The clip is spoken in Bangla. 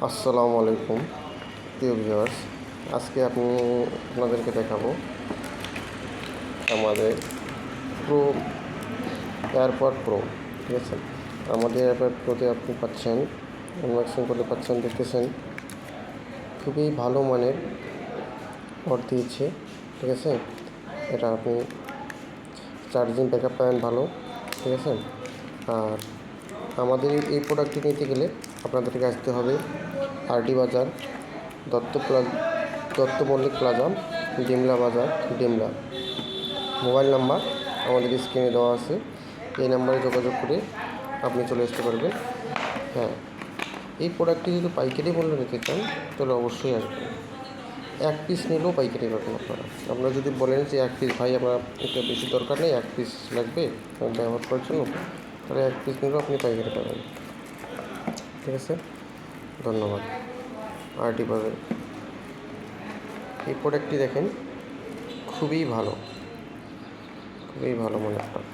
আসসালামু আলাইকুম প্রিয় ভিউয়ার্স। আজকে আপনাদেরকে দেখাবো আমাদের প্রো এয়ারপড প্রো। ঠিক আছে, আমাদের এয়ারপড প্রোতে আপনি পাচ্ছেন, আনবক্সিং করতে পাচ্ছেন, দেখতেছেন খুবই ভালো মানের পড দিয়েছে। ঠিক আছে, এটা আপনি চার্জিং ব্যাকআপ পাবেন ভালো। ঠিক আছে, আর আমাদের এই প্রোডাক্টটি নিতে গেলে আপনাদেরকে আসতে হবে আরডি বাজার, দত্ত মল্লিক প্লাজা, ডিমলা বাজার, ডিমলা। মোবাইল নাম্বার আমাদের স্ক্রিনে দেওয়া আছে, এই নাম্বারে যোগাযোগ করে আপনি চলে আসতে পারবেন। হ্যাঁ, এই প্রোডাক্টটি যদি পাইকারি মূল্য নিতে চান তাহলে অবশ্যই আসবেন। এক পিস নিলেও পাইকারি পাবেন আপনারা যদি বলেন যে এক পিস ভাই আমার এটা বেশি দরকার নেই, এক পিস লাগবে ব্যবহার করার জন্য, তাহলে এক পিস নিলেও আপনি পাইকারি পাবেন। ঠিক আছে, ধন্যবাদ। আরডি বাজার এই প্রোডাক্টটি দেখেন, খুবই ভালো, খুবই ভালো মনে হয়।